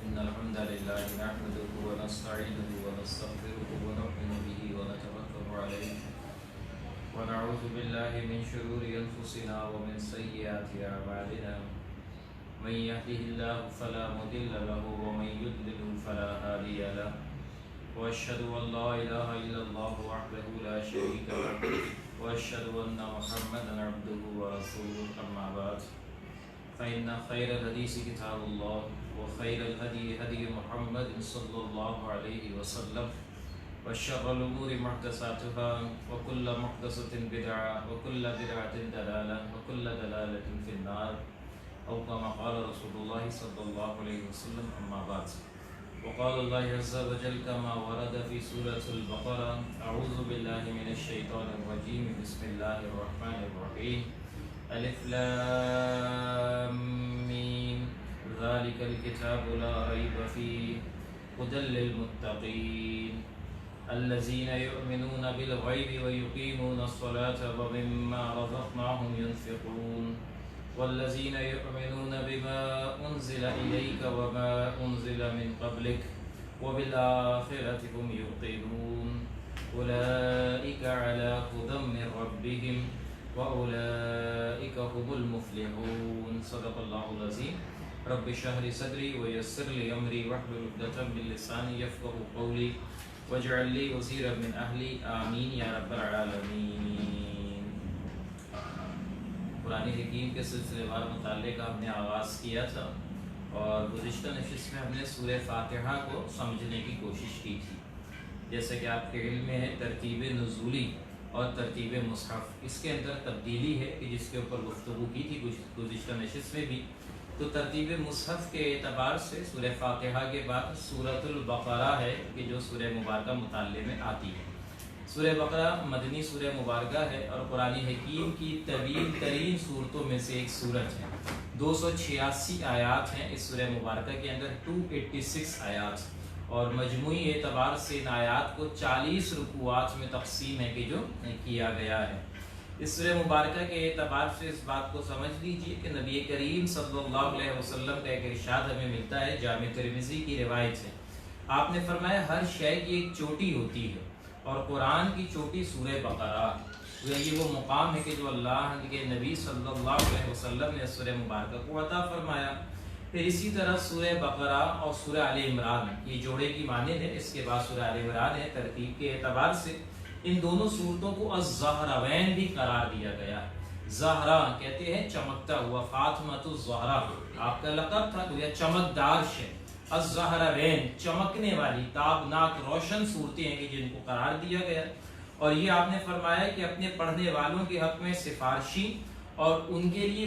إن الحمد لله نحمده ونستعينه ونستغفره ونؤمن به ونتوكل عليه ونعوذ بالله من شرور أنفسنا ومن سيئات أعمالنا من يهده الله فلا مضل له ومن يضلل فلا هادي له وأشهد أن لا إله إلا الله وحده لا شريك له وأشهد أن محمدا عبده ورسوله أما بعد فإن خير الحديث كتاب الله وخير الهدي هدي محمد صلى الله عليه وسلم وشر الأمور محدثاتها وكل محدثة بدعة وكل بدعة ضلالة وكل ضلالة في النار أو كما قال رسول الله صلى الله عليه وسلم أما بعد وقال الله عز وجل كما ورد في سورة البقرة أعوذ بالله من الشيطان الرجيم بسم الله الرحمن الرحيم ألف لام ميم ذلك الكتاب لا ريب فيه هدى للمتقين الذين يؤمنون بالغيب ويقيمون الصلاة ومما رزقناهم ينفقون والذين يؤمنون بما أنزل إليك وما أنزل من قبلك وبالآخرة هم يوقنون أولئك على هدى من ربهم وأولئك هم المفلحون صدق الله العظيم رب اشرح لي صدري ويسر لي أمري واحلل عقدة من لساني يفقهوا قولي واجعل لي وزيرا من أهلي آمين یا رب العالمین۔ قرآن حکیم کے سلسلے وار مطالعے کا ہم نے آغاز کیا تھا اور گزشتہ نشست میں ہم نے سورہ فاتحہ کو سمجھنے کی کوشش کی تھی۔ جیسے کہ آپ کے علم میں ہے ترتیب نزولی اور ترتیب مصحف، اس کے اندر تبدیلی ہے کہ جس کے اوپر گفتگو کی تھی گزشتہ نشست میں بھی۔ تو ترتیب مصحف کے اعتبار سے سورہ فاتحہ کے بعد سورۃ البقرہ ہے کہ جو سورہ مبارکہ مطالعے میں آتی ہے۔ سورہ بقرہ مدنی سورہ مبارکہ ہے اور قرآن حکیم کی طویل ترین صورتوں میں سے ایک صورت ہے۔ 286 آیات ہیں اس سورہ مبارکہ کے اندر، 286 آیات، اور مجموعی اعتبار سے ان آیات کو 40 رکوعات میں تقسیم ہے کہ جو کیا گیا ہے۔ اس سورہ مبارکہ کے اعتبار سے اس بات کو سمجھ لیجئے کہ نبی کریم صلی اللہ علیہ وسلم کا ایک ارشاد ہمیں ملتا ہے، جامع ترمذی کی روایت ہے۔ آپ نے فرمایا ہر شے کی ایک چوٹی ہوتی ہے اور قرآن کی چوٹی سورہ بقرہ ہے۔ یہ وہ مقام ہے کہ جو اللہ کے نبی صلی اللہ علیہ وسلم نے سورہ مبارکہ کو عطا فرمایا۔ پھر اسی طرح سورہ بقرہ اور سورہ آل عمران یہ جوڑے کی مانند ہے، اس کے بعد سورہ آل عمران ہے۔ ترتیب کے اعتبار سے ان دونوں صورتوں کو الزہراوین بھی قرار دیا گیا ہے۔ زہرا کہتے ہیں چمکتا ہوا، فاطمۃ الزہرا آپ کا لقب تھا، تو یہ چمکدار شے۔ الزہراوین چمکنے والی، تابناک، روشن صورتیں ہیں کہ جن کو قرار دیا گیا۔ اور یہ آپ نے فرمایا کہ اپنے پڑھنے والوں کے حق میں سفارشی اور ان کے لیے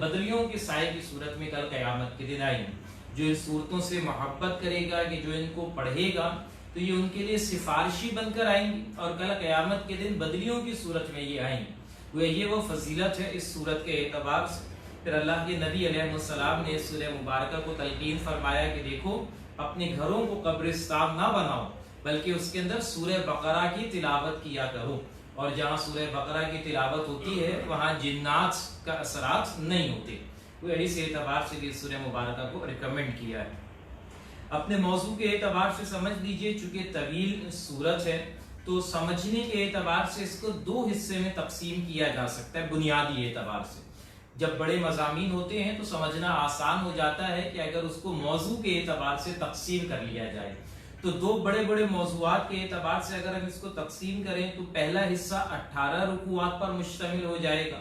بدریوں کے سائے کی صورت میں کل قیامت کے دن آئی ہیں۔ جو ان صورتوں سے محبت کرے گا کہ جو ان کو پڑھے گا تو یہ ان کے لیے سفارشی بن کر آئیں گی، اور کل قیامت کے دن بدریوں کی صورت میں یہ آئیں گی۔ یہ وہ فضیلت ہے اس صورت کے اعتبار سے۔ پھر اللہ کے نبی علیہ السلام نے اس سورہ مبارکہ کو تلقین فرمایا کہ دیکھو اپنے گھروں کو قبرستان نہ بناؤ بلکہ اس کے اندر سورہ بقرہ کی تلاوت کیا کرو، اور جہاں سورہ بقرہ کی تلاوت ہوتی ہے وہاں جنات کا اثرات نہیں ہوتے۔ اس اعتبار سے بھی سورہ مبارکہ کو ریکمنڈ کیا ہے۔ اپنے موضوع کے اعتبار سے سمجھ لیجئے، چونکہ طویل صورت ہے تو سمجھنے کے اعتبار سے اس کو دو حصے میں تقسیم کیا جا سکتا ہے بنیادی اعتبار سے۔ جب بڑے مضامین ہوتے ہیں تو سمجھنا آسان ہو جاتا ہے کہ اگر اس کو موضوع کے اعتبار سے تقسیم کر لیا جائے تو دو بڑے بڑے موضوعات کے اعتبار سے اگر ہم اس کو تقسیم کریں تو پہلا حصہ 18 رکوعات پر مشتمل ہو جائے گا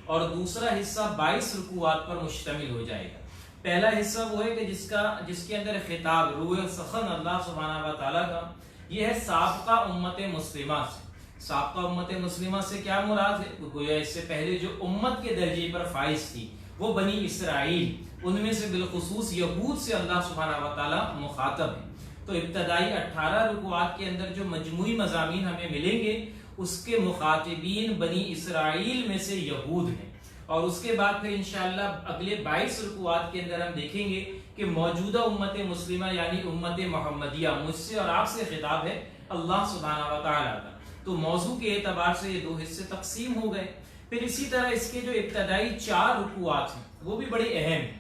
اور دوسرا حصہ 22 رکوعات پر مشتمل ہو جائے گا۔ پہلا حصہ وہ ہے کہ جس کے اندر خطاب روح سخن اللہ سبحانہ و تعالیٰ کا، یہ ہے سابقہ امت مسلمہ سے۔ سابقہ امت مسلمہ سے کیا مراد ہے؟ گویا اس سے پہلے جو امت کے درجے پر فائز تھی وہ بنی اسرائیل، ان میں سے بالخصوص یہود سے اللہ سبحانہ و تعالیٰ مخاطب ہے۔ تو ابتدائی 18 رکوعات کے اندر جو مجموعی مضامین ہمیں ملیں گے اس کے مخاطبین بنی اسرائیل میں سے یہود ہیں، اور اس کے بعد پھر انشاءاللہ اگلے 22 رکوعات کے اندر ہم دیکھیں گے کہ موجودہ امت مسلمہ یعنی امت محمدیہ، مجھ سے اور آپ سے خطاب ہے اللہ سبحانہ و تعالیٰ کا۔ تو موضوع کے اعتبار سے یہ دو حصے تقسیم ہو گئے۔ پھر اسی طرح اس کے جو ابتدائی 4 رکوعات ہیں وہ بھی بڑے اہم ہیں۔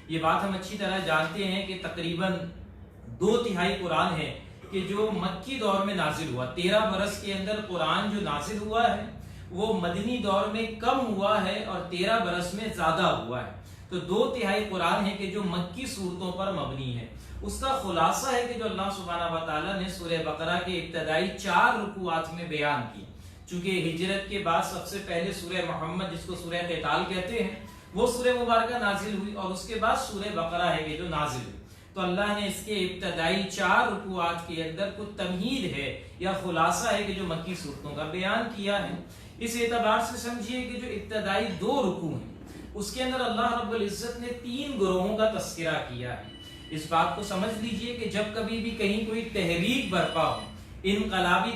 یہ بات ہم اچھی طرح جانتے ہیں کہ تقریباً 2/3 قرآن ہے کہ جو مکی دور میں نازل ہوا۔ 13 برس کے اندر قرآن جو نازل ہوا ہے وہ مدنی دور میں کم ہوا ہے اور 13 برس میں زیادہ ہوا ہے۔ تو 2/3 قرآن ہے کہ جو مکی صورتوں پر مبنی ہے۔ اس کا خلاصہ ہے کہ جو اللہ سبحانہ و تعالیٰ نے سورہ بقرہ کے ابتدائی 4 رکوعات میں بیان کی، چونکہ ہجرت کے بعد سب سے پہلے سورہ محمد جس کو سورہ قتال کہتے ہیں وہ سورہ مبارکہ نازل ہوئی، اور اس کے بعد سورہ بقرہ ہے کہ جو نازل ہوئی۔ تو اللہ نے اس کے ابتدائی 4 رکوعات کے اندر کچھ تمہید ہے یا خلاصہ ہے کہ جو مکی صورتوں کا بیان کیا ہے۔ اس اعتبار سے سمجھیے کہ جو ابتدائی 2 رکوع ہیں اس کے اندر اللہ رب العزت نے 3 گروہوں کا تذکرہ کیا ہے۔ اس بات کو سمجھ لیجئے کہ جب کبھی بھی کہیں کوئی تحریک برپا ہو، انقلابی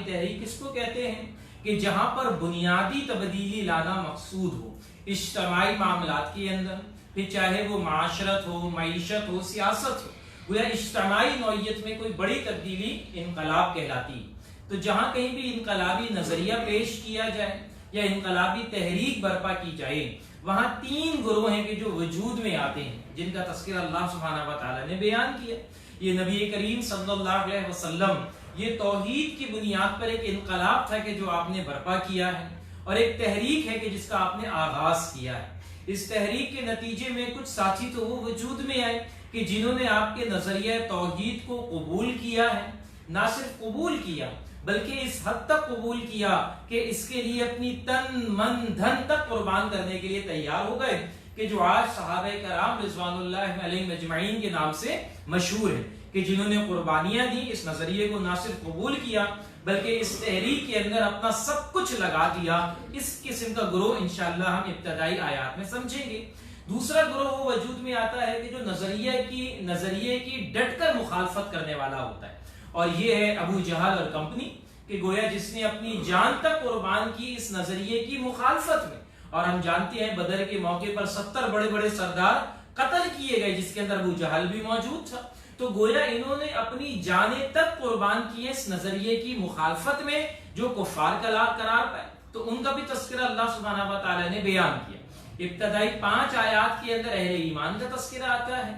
تحریک کس کو کہتے ہیں؟ کہ جہاں پر بنیادی تبدیلی لانا مقصود ہو اجتماعی معاملات کے اندر، پھر چاہے وہ معاشرت ہو، معیشت ہو، سیاست ہو، گویا اجتماعی نوعیت میں کوئی بڑی تبدیلی انقلاب کہلاتی ہے۔ تو جہاں کہیں بھی انقلابی نظریہ پیش کیا جائے یا انقلابی تحریک برپا کی جائے، وہاں 3 گروہ ہیں کہ جو وجود میں آتے ہیں جن کا تذکرہ اللہ سبحانہ و تعالیٰ نے بیان کیا۔ یہ نبی کریم صلی اللہ علیہ وسلم، یہ توحید کی بنیاد پر ایک انقلاب تھا کہ جو آپ نے برپا کیا ہے، اور ایک تحریک ہے کہ جس کا آپ نے آغاز کیا ہے۔ اس تحریک کے نتیجے میں کچھ ساتھی تو وہ وجود میں آئے کہ جنہوں نے آپ کے نظریہ توحید کو قبول کیا ہے، نہ صرف قبول کیا بلکہ اس حد تک قبول کیا کہ اس کے لیے اپنی تن من دھن تک قربان کرنے کے لیے تیار ہو گئے، کہ جو آج صحابہ کرام رضوان اللہ علیہم اجمعین کے نام سے مشہور ہے، کہ جنہوں نے قربانیاں دی، اس نظریے کو نہ صرف قبول کیا بلکہ اس تحریک کے اندر اپنا سب کچھ لگا دیا۔ اس قسم کا گروہ انشاءاللہ ہم ابتدائی آیات میں سمجھیں گے۔ دوسرا گروہ وہ وجود میں آتا ہے کہ جو نظریے کی ڈٹ کر مخالفت کرنے والا ہوتا ہے، اور یہ ہے ابو جہل اور کمپنی، کہ گویا جس نے اپنی جان تک قربان کی اس نظریے کی مخالفت میں۔ اور ہم جانتے ہیں بدر کے موقع پر 70 بڑے بڑے سردار قتل کیے گئے جس کے اندر ابو جہل بھی موجود تھا۔ تو گویا انہوں نے اپنی جانیں تک قربان کی اس نظریے کی مخالفت میں جو کفار قرار پائے، تو ان کا بھی تذکرہ اللہ سبحانہ و تعالیٰ نے بیان کیا۔ ابتدائی 5 آیات کے اندر اہل ایمان کا تذکرہ آتا ہے،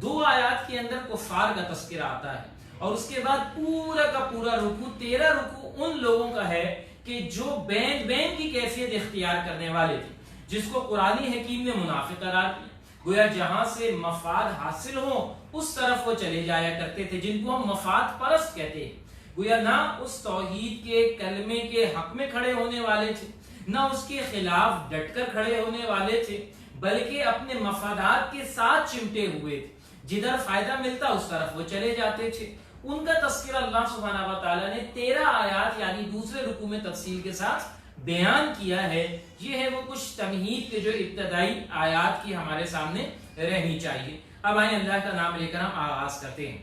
2 آیات کے اندر کفار کا تذکرہ آتا ہے، اور اس کے بعد پورا کا پورا رکوع 13 رکوع ان لوگوں کا ہے کہ جو بین کی کیفیت اختیار کرنے والے تھے، جس کو قرآن حکیم نے منافق قرار دیا۔ گویا جہاں سے مفاد حاصل ہو اس طرف وہ چلے جایا کرتے تھے، جن کو ہم مفاد پرست کہتے ہیں۔ گویا نہ اس توحید کے کلمے کے حق میں کھڑے ہونے والے تھے، نہ اس کے خلاف ڈٹ کر کھڑے ہونے والے تھے، بلکہ اپنے مفادات کے ساتھ چمٹے ہوئے تھے۔ جدھر فائدہ ملتا اس طرف وہ چلے جاتے تھے۔ ان کا تذکرہ اللہ سبحانہ و تعالیٰ نے 13 آیات یعنی دوسرے رکوع میں تفصیل کے ساتھ بیان کیا ہے۔ یہ ہے وہ کچھ تمہید کے جو ابتدائی آیات کی ہمارے سامنے رہنی چاہیے۔ اب آئیں اللہ کا نام لے کر ہم آغاز کرتے ہیں۔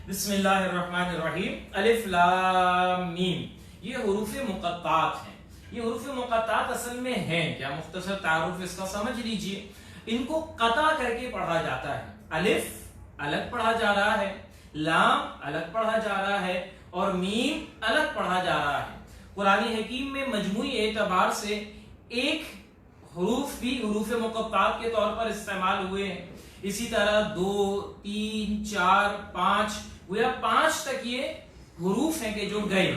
بسم اللہ الرحمن الرحیم۔ الف لام میم، یہ حروف مقطعات ہیں۔ یہ حروف مقطعات اصل میں ہیں کیا؟ مختصر تعارف اس کا سمجھ لیجئے۔ ان کو قطع کر کے پڑھا جاتا ہے۔ الف الگ پڑھا جا رہا ہے، لام الگ پڑھا جا رہا ہے، اور میم الگ پڑھا جا رہا ہے۔ قرآن حکیم میں مجموعی اعتبار سے ایک حروف بھی حروف مقطعات کے طور پر استعمال ہوئے ہیں۔ اسی طرح 2 3 4 5 گویا 5 تک یہ حروف ہیں کہ جو گئے۔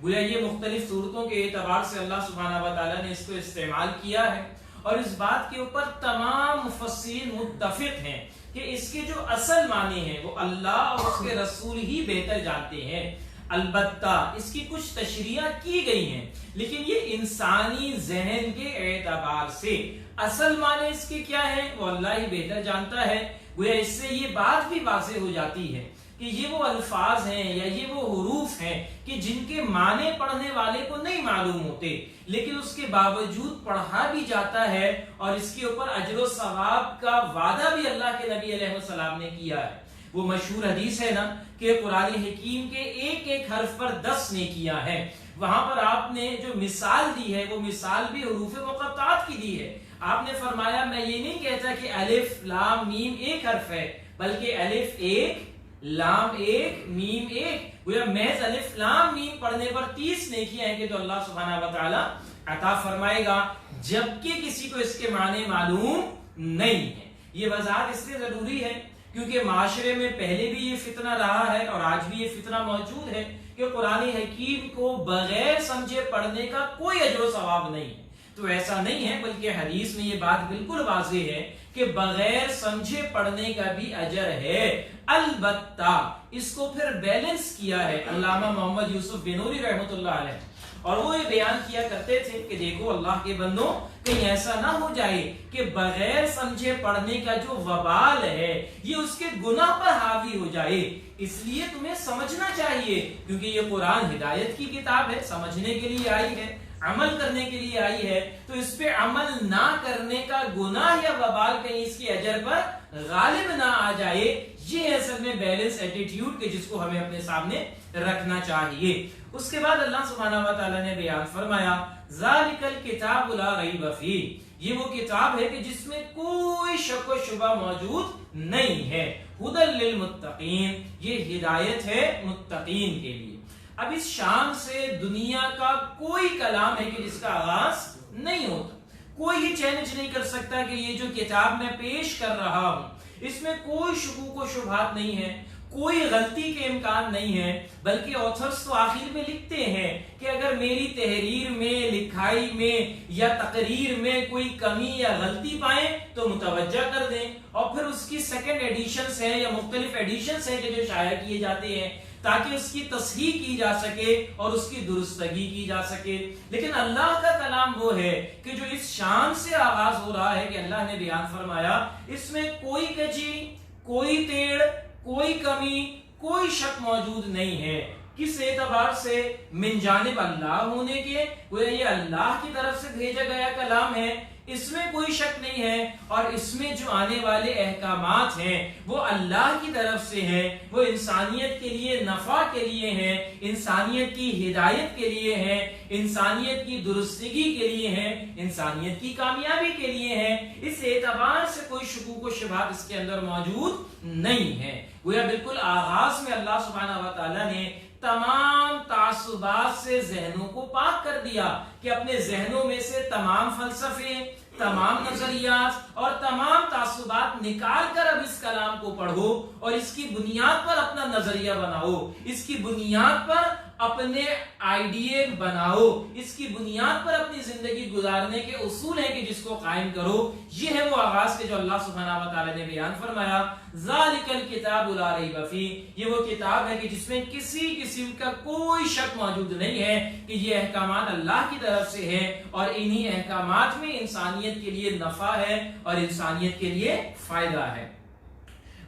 گویا یہ مختلف صورتوں کے اعتبار سے اللہ سبحانہ و تعالیٰ نے اس کو استعمال کیا ہے، اور اس بات کے اوپر تمام مفسرین متفق ہیں کہ اس کے جو اصل معنی ہیں وہ اللہ اور اس کے رسول ہی بہتر جانتے ہیں۔ البتہ اس کی کچھ تشریح کی گئی ہیں، لیکن یہ انسانی ذہن کے اعتبار سے اصل معنی اس کے کیا ہے وہ اللہ ہی بہتر جانتا ہے۔ گویا اس سے یہ بات بھی واضح ہو جاتی ہے کہ یہ وہ الفاظ ہیں یا یہ وہ حروف ہیں کہ جن کے معنی پڑھنے والے کو نہیں معلوم ہوتے، لیکن اس کے باوجود پڑھا بھی جاتا ہے، اور اس کے اوپر اجر و ثواب کا وعدہ بھی اللہ کے نبی علیہ السلام نے کیا ہے۔ وہ مشہور حدیث ہے نا کہ قرآن حکیم کے ایک ایک حرف پر 10 نیکیاں ہیں۔ وہاں پر آپ نے جو مثال دی ہے وہ مثال بھی حروف مقطعات کی دی ہے۔ آپ نے فرمایا میں یہ نہیں کہتا کہ الف لام میم ایک حرف ہے، بلکہ الف ایک لام ایک میم ایک، گویا محض الف لام میم پڑھنے پر 30 نیکیاں ہیں کہ جو اللہ سبحانہ و تعالی عطا فرمائے گا، جبکہ کسی کو اس کے معنی معلوم نہیں ہے۔ یہ وضاحت اس لیے ضروری ہے کیونکہ معاشرے میں پہلے بھی یہ فتنہ رہا ہے اور آج بھی یہ فتنہ موجود ہے کہ قرآن حکیم کو بغیر سمجھے پڑھنے کا کوئی اجر و ثواب نہیں ہے۔ تو ایسا نہیں ہے، بلکہ حدیث میں یہ بات بالکل واضح ہے کہ بغیر سمجھے پڑھنے کا بھی اجر ہے۔ البتہ اس کو پھر بیلنس کیا ہے علامہ محمد یوسف بنوری رحمۃ اللہ علیہ، اور وہ یہ بیان کیا کرتے تھے کہ دیکھو اللہ کے بندوں، کہیں ایسا نہ ہو جائے کہ بغیر سمجھے پڑھنے کا جو وبال ہے یہ اس کے گناہ پر حاوی ہو جائے، اس لیے تمہیں سمجھنا چاہیے، کیونکہ یہ قرآن ہدایت کی کتاب ہے، سمجھنے کے لیے آئی ہے، عمل کرنے کے لیے آئی ہے، تو اس پہ عمل نہ کرنے کا گناہ یا وبال کہیں اس کے اجر پر غالب نہ آ جائے۔ یہ اصل میں بیلنس ایٹیٹیوڈ کے جس کو ہمیں اپنے سامنے رکھنا چاہیے۔ اس کے بعد اللہ سبحانہ و تعالی نے بیان فرمایا ذالک الکتاب لا ریب فیہ، یہ وہ کتاب ہے کہ جس میں کوئی شک و شبہ موجود نہیں ہے، ھدی للمتقین، یہ ہدایت ہے متقین کے لیے۔ اب اس شان سے دنیا کا کوئی کلام ہے کہ جس کا آغاز نہیں ہوتا، کوئی یہ چیلنج نہیں کر سکتا کہ یہ جو کتاب میں پیش کر رہا ہوں اس میں کوئی شکوک و شبہات نہیں ہے، کوئی غلطی کے امکان نہیں ہے، بلکہ آتھرز تو آخر میں لکھتے ہیں کہ اگر میری تحریر میں، لکھائی میں یا تقریر میں کوئی کمی یا غلطی پائیں تو متوجہ کر دیں، اور پھر اس کی سیکنڈ ایڈیشنز ہیں یا مختلف ایڈیشنز ہیں کہ جو شائع کیے جاتے ہیں تاکہ اس کی تصحیح کی جا سکے اور اس کی درستگی کی جا سکے۔ لیکن اللہ کا کلام وہ ہے کہ جو اس شان سے آغاز ہو رہا ہے کہ اللہ نے بیان فرمایا اس میں کوئی کجی، کوئی ٹیڑھ، کوئی کمی، کوئی شک موجود نہیں ہے۔ کس اعتبار سے؟ من جانب اللہ ہونے کے، وہ یہ اللہ کی طرف سے بھیجا گیا کلام ہے، اس میں کوئی شک نہیں ہے، اور اس میں جو آنے والے احکامات ہیں وہ اللہ کی طرف سے ہیں، وہ انسانیت کے لیے نفع کے لیے ہیں، انسانیت کی ہدایت کے لیے ہیں، انسانیت کی درستگی کے لیے ہیں، انسانیت کی کامیابی کے لیے ہیں۔ اس اعتبار سے کوئی شکوک و شبہات اس کے اندر موجود نہیں ہے۔ گویا بالکل آغاز میں اللہ سبحانہ و تعالی نے تمام تعصبات سے ذہنوں کو پاک کر دیا کہ اپنے ذہنوں میں سے تمام فلسفے، تمام نظریات اور تمام تعصبات نکال کر اب اس کلام کو پڑھو اور اس کی بنیاد پر اپنا نظریہ بناؤ، اس کی بنیاد پر اپنے آئیڈیے بناؤ، اس کی بنیاد پر اپنی زندگی گزارنے کے اصول ہیں کہ جس کو قائم کرو۔ یہ ہے وہ آغاز کے جو اللہ سبحانہ و تعالی نے بیان فرمایا ذالک الکتاب لا ریب فیہ، یہ وہ کتاب ہے کہ جس میں کسی قسم کا کوئی شک موجود نہیں ہے کہ یہ احکامات اللہ کی طرف سے ہیں، اور انہی احکامات میں انسانیت کے لیے نفع ہے اور انسانیت کے لیے فائدہ ہے۔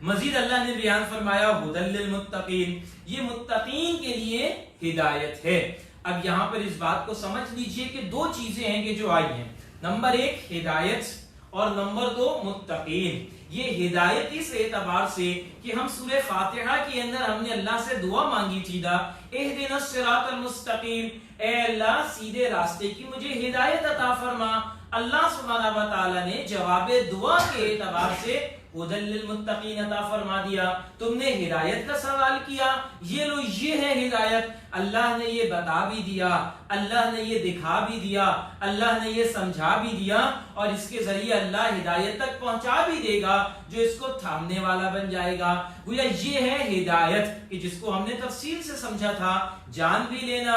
مزید اللہ نے بیان فرمایا ھدی للمتقین، یہ متقین کے لیے ہدایت ہے۔ اب یہاں پر اس بات کو سمجھ لیجئے کہ دو چیزیں ہیں کہ جو آئی ہیں، نمبر 1 ہدایت اور نمبر 2 متقین۔ یہ ہدایت اس اعتبار سے کہ ہم سورہ فاتحہ کے اندر ہم نے اللہ سے دعا مانگی تھی نا، اہدنا الصراط المستقیم، اے اللہ سیدھے راستے کی مجھے ہدایت عطا فرما۔ اللہ سبحانہ و تعالی نے جواب دعا کے اعتبار سے ھدی للمتقین عطا فرما دیا۔ تم نے ہدایت کا سوال کیا، یہ لو یہ ہے ہدایت، اللہ نے یہ بتا بھی دیا، اللہ نے یہ دکھا بھی دیا، اللہ نے یہ سمجھا بھی دیا، اور اس کے ذریعے اللہ ہدایت تک پہنچا بھی دے گا جو اس کو تھامنے والا بن جائے گا۔ گویا یہ ہے ہدایت کہ جس کو ہم نے تفصیل سے سمجھا تھا، جان بھی لینا،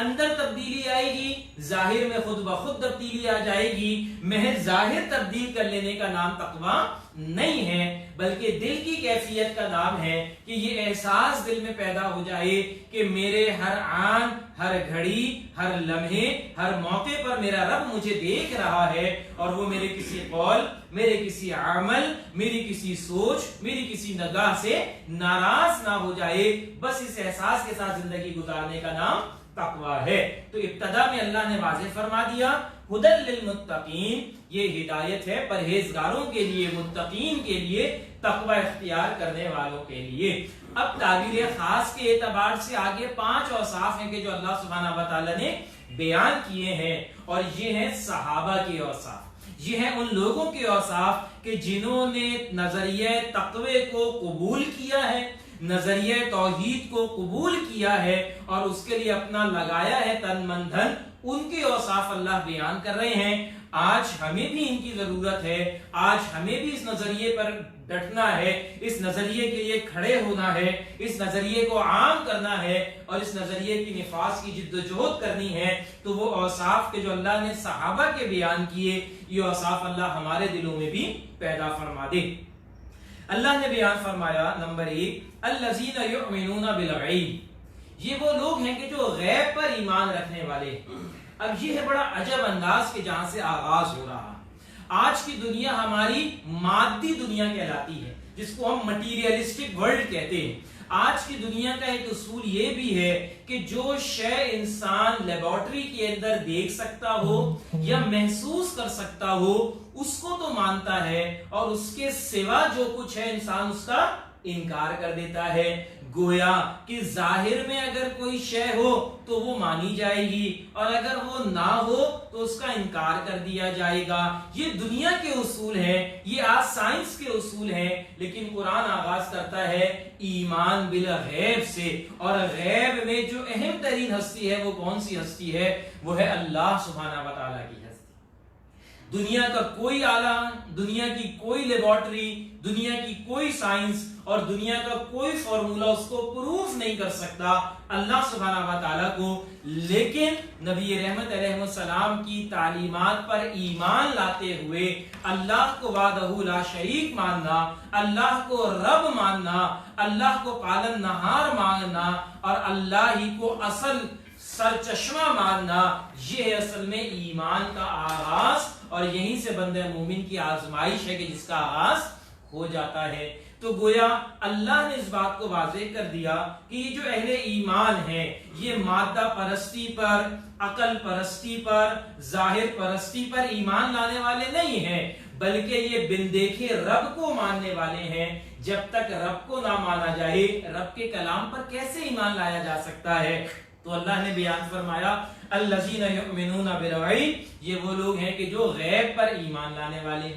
اندر تبدیلی آئے گی، ظاہر میں خود بخود تبدیلی آ جائے گی۔ محض ظاہر تبدیل کر لینے کا نام تقویٰ نہیں ہے، بلکہ دل کی کیفیت کا نام ہے کہ یہ احساس دل میں پیدا ہو جائے کہ میرے ہر آن، ہر گھڑی، ہر لمحے، ہر موقع پر میرا رب مجھے دیکھ رہا ہے، اور وہ میرے کسی قول، میرے کسی عمل، میری کسی سوچ، میری کسی نگاہ سے ناراض نہ ہو جائے۔ بس اس احساس کے ساتھ زندگی گزارنے کا نام تقویٰ ہے۔ تو ابتدا میں اللہ نے واضح فرما دیا ھدی للمتقین، یہ ہدایت ہے پرہیزگاروں کے لیے، متقین کے لیے، تقویٰ اختیار کرنے والوں کے لیے۔ اب تعبیر خاص کے اعتبار سے آگے 5 اوصاف ہیں کہ جو اللہ سبحانہ و تعالی نے بیان کیے ہیں، اور یہ ہیں صحابہ کے اوصاف، یہ ہیں ان لوگوں کے اوصاف کہ جنہوں نے نظریہ تقوی کو قبول کیا ہے، نظریہ توحید کو قبول کیا ہے، اور اس کے لیے اپنا لگایا ہے تن من دھن۔ ان کے اوصاف اللہ بیان کر رہے ہیں۔ آج ہمیں بھی ان کی ضرورت ہے، آج ہمیں بھی اس نظریے پر ڈٹنا ہے، اس نظریے کے لیے کھڑے ہونا ہے، اس نظریے کو عام کرنا ہے، اور اس نظریے کی نفاذ کی جد و جہد کرنی ہے۔ تو وہ اوصاف کے جو اللہ نے صحابہ کے بیان کیے، یہ اوصاف اللہ ہمارے دلوں میں بھی پیدا فرما دے۔ اللہ نے بیان فرمایا نمبر 1، الذین یؤمنون بالغیب، یہ وہ لوگ ہیں کہ جو غیب پر ایمان رکھنے والے ہیں۔ اب یہ ہے بڑا عجب انداز کہ جہاں سے آغاز ہو رہا۔ آج کی دنیا ہماری مادی دنیا کہلاتی ہے، جس کو ہم مٹیریلسٹک ورلڈ کہتے ہیں۔ آج کی دنیا کا ایک اصول یہ بھی ہے کہ جو شے انسان لیبارٹری کے اندر دیکھ سکتا ہو یا محسوس کر سکتا ہو، اس کو تو مانتا ہے، اور اس کے سوا جو کچھ ہے انسان اس کا انکار کر دیتا ہے۔ گویا کہ ظاہر میں اگر کوئی شے ہو تو وہ مانی جائے گی، اور اگر وہ نہ ہو تو اس کا انکار کر دیا جائے گا۔ یہ دنیا کے اصول ہیں، یہ آج سائنس کے اصول ہیں، لیکن قرآن آغاز کرتا ہے ایمان بالغیب سے، اور غیب میں جو اہم ترین ہستی ہے وہ کون سی ہستی ہے؟ وہ ہے اللہ سبحانہ و تعالیٰ کی ہستی۔ دنیا کا کوئی آلہ، دنیا کی کوئی لیبارٹری، دنیا کی کوئی سائنس اور دنیا کا کوئی فارمولا اس کو پروف نہیں کر سکتا اللہ سبحانہ و تعالیٰ کو۔ لیکن نبی رحمت علیہ السلام کی تعلیمات پر ایمان لاتے ہوئے اللہ کو وحدہ لا شریک ماننا، اللہ کو رب ماننا، اللہ کو پالن نہار ماننا، اور اللہ ہی کو اصل سرچشمہ ماننا، یہ اصل میں ایمان کا آغاز، اور یہیں سے بندہ مومن کی آزمائش ہے کہ جس کا آغاز ہو جاتا ہے۔ تو گویا اللہ نے اس بات کو واضح کر دیا کہ یہ جو اہل ایمان ہے یہ مادہ پرستی پر، عقل پرستی پر، ظاہر پرستی پر ایمان لانے والے نہیں ہیں، بلکہ یہ بن دیکھے رب کو ماننے والے ہیں۔ جب تک رب کو نہ مانا جائے، رب کے کلام پر کیسے ایمان لایا جا سکتا ہے؟ تو اللہ نے بیان فرمایا الذین یؤمنون بالغیب، یہ وہ لوگ ہیں کہ جو غیب پر ایمان لانے والے۔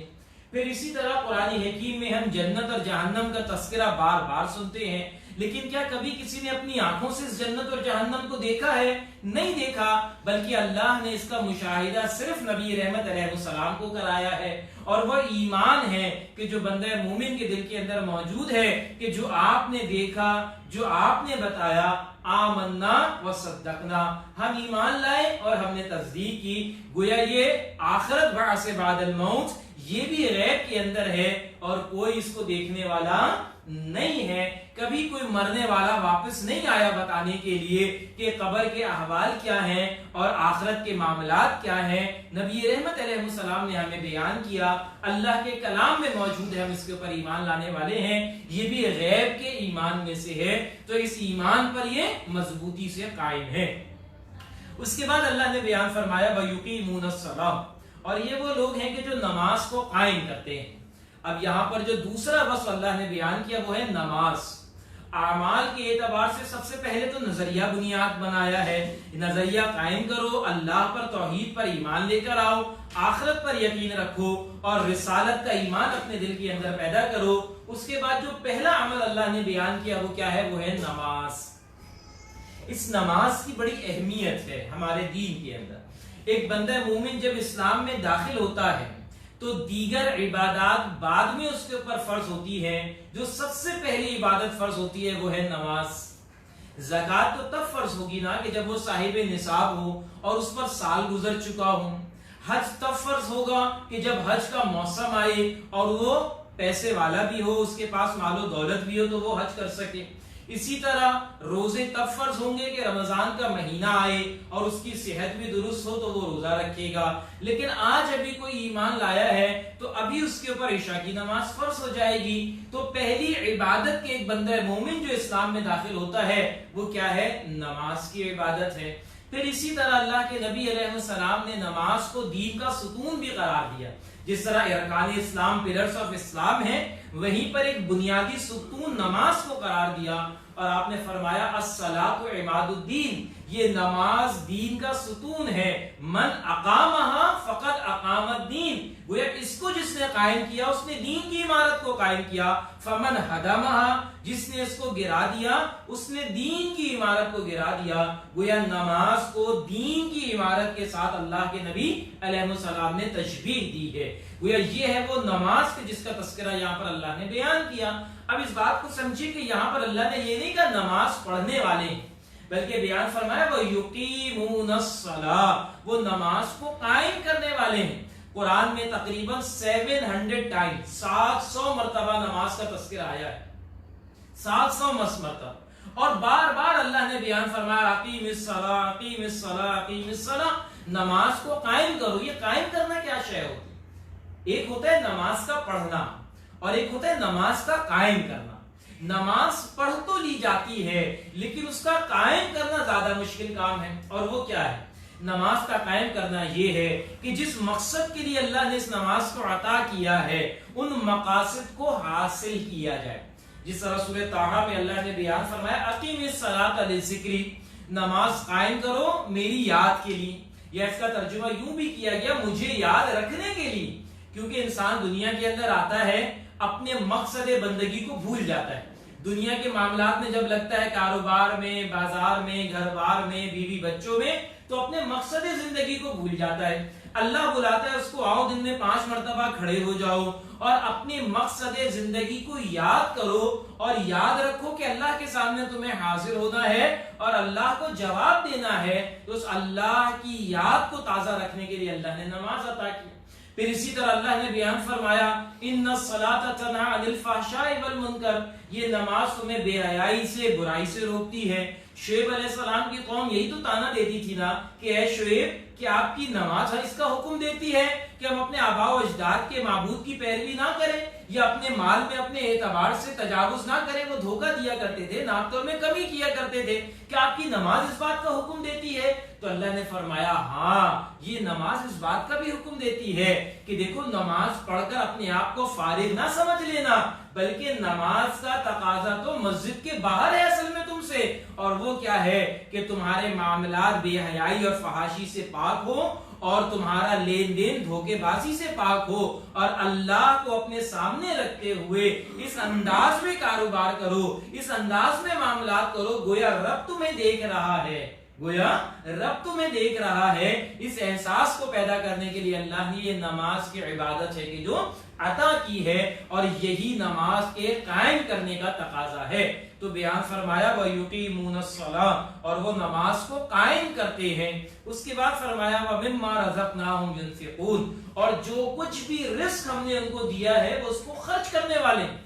پھر اسی طرح قرآن حکیم میں ہم جنت اور جہنم کا تذکرہ بار بار سنتے ہیں، لیکن کیا کبھی کسی نے اپنی آنکھوں سے اس جنت اور جہنم کو دیکھا ہے؟ نہیں دیکھا، بلکہ اللہ نے اس کا مشاہدہ صرف نبی رحمت علیہ السلام کو کرایا ہے، اور وہ ایمان ہے کہ جو بندہ مومن کے دل کے اندر موجود ہے کہ جو آپ نے دیکھا، جو آپ نے بتایا، آمنا و صدقنا، ہم ایمان لائے اور ہم نے تصدیق کی۔ گویا یہ آخرت بعث بعد الموت یہ بھی غیب کے اندر ہے، اور کوئی اس کو دیکھنے والا نہیں ہے۔ کبھی کوئی مرنے والا واپس نہیں آیا بتانے کے لیے کہ قبر کے احوال کیا ہیں اور آخرت کے معاملات کیا ہیں۔ نبی رحمت علیہ السلام نے ہمیں بیان کیا، اللہ کے کلام میں موجود ہے، ہم اس کے اوپر ایمان لانے والے ہیں۔ یہ بھی غیب کے ایمان میں سے ہے، تو اس ایمان پر یہ مضبوطی سے قائم ہے۔ اس کے بعد اللہ نے بیان فرمایا وَيُقِيمُونَ الصَّلَاةَ، اور یہ وہ لوگ ہیں کہ جو نماز کو قائم کرتے ہیں۔ اب یہاں پر جو دوسرا وصف اللہ نے بیان کیا وہ ہے نماز۔ اعمال کے اعتبار سے سب سے پہلے تو نظریہ بنیاد بنایا ہے، نظریہ قائم کرو، اللہ پر، توحید پر ایمان لے کر آؤ، آخرت پر یقین رکھو، اور رسالت کا ایمان اپنے دل کے اندر پیدا کرو۔ اس کے بعد جو پہلا عمل اللہ نے بیان کیا وہ کیا ہے؟ وہ ہے نماز۔ اس نماز کی بڑی اہمیت ہے ہمارے دین کے اندر۔ ایک بندہ مومن جب اسلام میں داخل ہوتا ہے تو دیگر عبادات بعد میں اس کے اوپر فرض ہوتی ہیں، جو سب سے پہلی عبادت فرض ہوتی ہے وہ ہے نماز۔ زکات تو تب فرض ہوگی نا کہ جب وہ صاحب نصاب ہو اور اس پر سال گزر چکا ہو. حج تب فرض ہوگا کہ جب حج کا موسم آئے اور وہ پیسے والا بھی ہو, اس کے پاس مال و دولت بھی ہو تو وہ حج کر سکے. اسی طرح روزے تب فرض ہوں گے کہ رمضان کا مہینہ آئے اور اس کی صحت بھی درست ہو تو وہ روزہ رکھے گا. لیکن آج ابھی کوئی ایمان لایا ہے تو ابھی اس کے اوپر عشاء کی نماز فرض ہو جائے گی. تو پہلی عبادت کے ایک بندہ مومن جو اسلام میں داخل ہوتا ہے وہ کیا ہے؟ نماز کی عبادت ہے. پھر اسی طرح اللہ کے نبی علیہ السلام نے نماز کو دین کا ستون بھی قرار دیا. جس طرح ارکان اسلام پلرز آف اسلام ہے, وہیں پر ایک بنیادی ستون نماز کو قرار دیا اور آپ نے فرمایا الصلاۃ عماد الدین, یہ نماز دین کا ستون ہے. من اقامہا فقد اقام الدین, گویا اس کو جس نے قائم کیا اس نے دین کی عمارت کو قائم کیا. فمن ہدمہا, جس نے اس کو گرا دیا اس نے دین کی عمارت کو گرا دیا. گویا نماز کو دین کی عمارت کے ساتھ اللہ کے نبی علیہ السلام نے تشبیہ دی ہے. گویا یہ ہے وہ نماز کے جس کا تذکرہ یہاں پر اللہ نے بیان کیا. اب اس بات کو سمجھیں کہ یہاں پر اللہ نے یہ نہیں کہا نماز پڑھنے والے ہیں, بلکہ بیان فرمایا وہ یقیمون الصلاۃ, وہ نماز کو قائم کرنے والے ہیں. قرآن میں تقریباً 700 ٹائم 700 مرتبہ نماز کا تذکرہ آیا ہے, 700 مرتبہ. اور بار بار اللہ نے بیان فرمایا اقیم الصلاۃ اقیم الصلاۃ اقیم الصلاۃ, نماز کو قائم کرو. یہ قائم کرنا کیا شے ہوتی ہے؟ ایک ہوتا ہے نماز کا پڑھنا اور ایک ہوتا ہے نماز کا قائم کرنا. نماز پڑھ تو لی جاتی ہے لیکن اس کا قائم کرنا زیادہ مشکل کام ہے. اور وہ کیا ہے؟ نماز کا قائم کرنا یہ ہے کہ جس مقصد کے لیے اللہ نے اس نماز کو عطا کیا ہے ان مقاصد کو حاصل کیا جائے. جس طرح سورہ طٰہٰ میں اللہ نے بیان فرمایا اقیم الصلاۃ لذکری, نماز قائم کرو میری یاد کے لیے. یا اس کا ترجمہ یوں بھی کیا گیا مجھے یاد رکھنے کے لیے, کیونکہ انسان دنیا کے اندر آتا ہے اپنے مقصد بندگی کو بھول جاتا ہے. دنیا کے معاملات میں جب لگتا ہے کاروبار میں, بازار میں, گھر بار میں, بیوی بچوں میں, تو اپنے مقصد زندگی کو بھول جاتا ہے. اللہ بلاتا ہے اس کو آؤ دن میں 5 مرتبہ کھڑے ہو جاؤ اور اپنے مقصد زندگی کو یاد کرو اور یاد رکھو کہ اللہ کے سامنے تمہیں حاضر ہونا ہے اور اللہ کو جواب دینا ہے. تو اس اللہ کی یاد کو تازہ رکھنے کے لیے اللہ نے نماز عطا کی. پھر اسی طرح اللہ نے بیان فرمایا ان الصلاۃ تنہی عن الفحشاء والمنکر, یہ نماز تمہیں بے حیائی سے, برائی سے روکتی ہے. شعیب علیہ السلام کی قوم یہی تو تانا دیتی تھی نا کہ اے شعیب کہ آپ کی نماز اس کا حکم دیتی ہے کہ ہم اپنے آباء و اجداد کے معبود کی پیروی نہ کریں یا اپنے مال میں اپنے اعتبار سے تجاوز نہ کریں. وہ دھوکہ دیا کرتے تھے, ناپ تول میں کمی کیا کرتے تھے کہ آپ کی نماز اس بات کا حکم دیتی ہے. تو اللہ نے فرمایا ہاں یہ نماز اس بات کا بھی حکم دیتی ہے کہ دیکھو نماز پڑھ کر اپنے آپ کو فارغ نہ سمجھ لینا, بلکہ نماز کا تقاضا تو مسجد کے باہر ہے اصل میں تم سے. اور وہ کیا ہے کہ تمہارے معاملات بے حیائی اور فحاشی سے پاک ہو اور تمہارا لین دین دھوکے بازی سے پاک ہو اور اللہ کو اپنے سامنے رکھتے ہوئے اس انداز میں کاروبار کرو, اس انداز میں معاملات کرو گویا رب تمہیں دیکھ رہا ہے, گویا رب تمہیں دیکھ رہا ہے. اس احساس کو پیدا کرنے کے لیے اللہ نے یہ نماز کی عبادت ہے کہ جو عطا کی ہے اور یہی نماز کے قائم کرنے کا تقاضا ہے. تو بیان فرمایا وَيُقِيمُونَ الصَّلَاةَ, اور وہ نماز کو قائم کرتے ہیں. اس کے بعد فرمایا وَمِمَّا رَزَقْنَاهُمْ يُنْفِقُونَ, اور جو کچھ بھی رزق ہم نے ان کو دیا ہے وہ اس کو خرچ کرنے والے ہیں.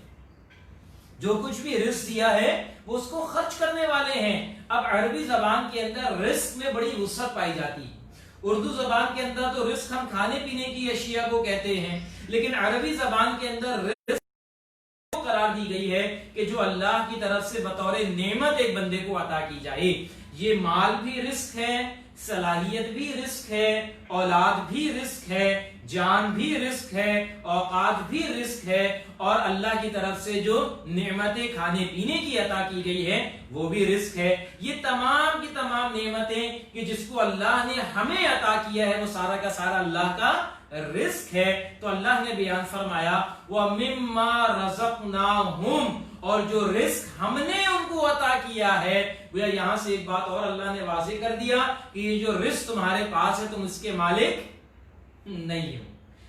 جو کچھ بھی رزق دیا ہے وہ اس کو خرچ کرنے والے ہیں. اب عربی زبان کے اندر رزق میں بڑی وسعت پائی جاتی ہے. اردو زبان کے اندر تو رزق ہم کھانے پینے کی اشیاء کو کہتے ہیں, لیکن عربی زبان کے اندر رزق قرار دی گئی ہے کہ جو اللہ کی طرف سے بطور نعمت ایک بندے کو عطا کی جائے. یہ مال بھی رزق ہے, صلاحیت بھی رزق ہے, اولاد بھی رزق ہے, جان بھی رزق ہے, اوقات بھی رزق ہے, اور اللہ کی طرف سے جو نعمتیں کھانے پینے کی عطا کی گئی ہے وہ بھی رزق ہے. یہ تمام کی تمام نعمتیں کہ جس کو اللہ نے ہمیں عطا کیا ہے وہ سارا کا سارا اللہ کا رزق ہے. تو اللہ نے بیان فرمایا وَمِمَّا رَزَقْنَاهُمْ, اور جو رزق ہم نے ان کو عطا کیا ہے. یہاں سے ایک بات اور اللہ نے واضح کر دیا کہ یہ جو رزق تمہارے پاس ہے تم اس کے مالک نہیں ہو.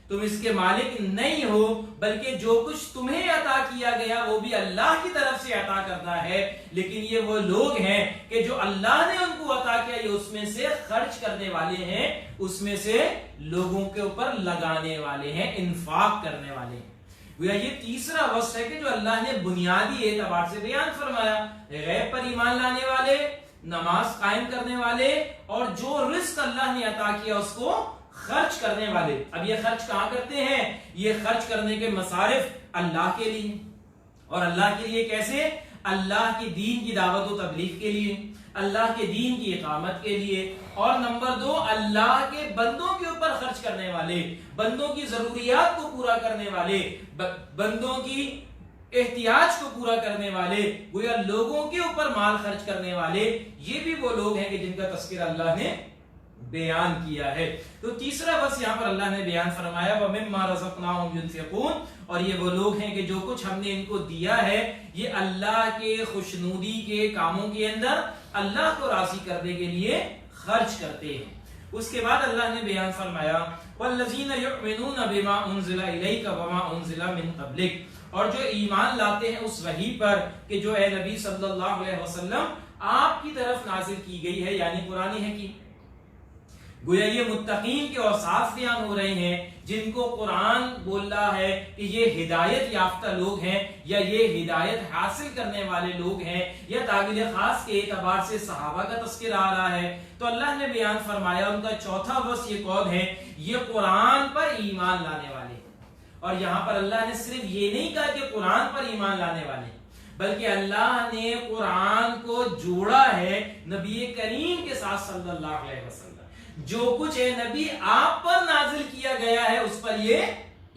تم اس کے مالک نہیں ہو، بلکہ جو کچھ تمہیں عطا کیا گیا وہ بھی اللہ کی طرف سے عطا کرتا ہے، لیکن یہ وہ لوگ ہیں کہ جو اللہ نے ان کو عطا کیا یہ اس میں سے خرچ کرنے والے ہیں، اس میں سے لوگوں کے اوپر لگانے والے ہیں، انفاق کرنے والے ہیں۔ یہ تیسرا وصف ہے کہ جو اللہ نے بنیادی اعتبار سے بیان فرمایا، غیب پر ایمان لانے والے، نماز قائم کرنے والے، اور جو رزق اللہ نے عطا کیا اس کو خرچ کرنے والے۔ اب یہ خرچ کہاں کرتے ہیں؟ یہ خرچ کرنے کے مصارف اللہ کے لیے، اور اللہ کے لیے کیسے؟ اللہ کی دین کی دعوت و تبلیغ کے لیے، اللہ کے دین کی اقامت کے لیے، اور نمبر 2 اللہ کے بندوں کے اوپر خرچ کرنے والے، بندوں کی ضروریات کو پورا کرنے والے، بندوں کی احتیاج کو پورا کرنے والے، گویا لوگوں کے اوپر مال خرچ کرنے والے، یہ بھی وہ لوگ ہیں کہ جن کا تذکرہ اللہ نے بیان کیا ہے۔ تو تیسرا بس یہاں پر اللہ نے بیان فرمایا وَمِمَّا رَزَقْنَاهُمْ يُنْفِقُونَ، اور یہ وہ لوگ ہیں کہ جو کچھ ہم نے ان کو دیا ہے یہ اللہ کے خوشنودی کے کاموں کے اندر اللہ کو راضی کرنے کے لیے خرچ کرتے ہیں۔ اس کے بعد اللہ نے بیان فرمایا وَالَّذِينَ يُؤْمِنُونَ بِمَا أُنزِلَ إِلَيْكَ وَمَا أُنزِلَ مِن قَبْلِكَ، اور جو ایمان لاتے ہیں اس وحی پر کہ جو اے نبی صلی اللہ علیہ وسلم آپ کی طرف نازل کی گئی ہے، یعنی قرآن حکیم۔ گویا یہ متقین کے اوصاف بیان ہو رہے ہیں جن کو قرآن بول رہا ہے کہ یہ ہدایت یافتہ لوگ ہیں، یا یہ ہدایت حاصل کرنے والے لوگ ہیں، یا تعبیر خاص کے اعتبار سے صحابہ کا تذکرہ آ رہا ہے۔ تو اللہ نے بیان فرمایا ان کا چوتھا وصف یہ قول ہے یہ قرآن پر ایمان لانے والے ہیں۔ اور یہاں پر اللہ نے صرف یہ نہیں کہا کہ قرآن پر ایمان لانے والے ہیں، بلکہ اللہ نے قرآن کو جوڑا ہے نبی کریم کے ساتھ صلی اللہ علیہ وسلم۔ جو کچھ اے نبی آپ پر نازل کیا گیا ہے اس پر یہ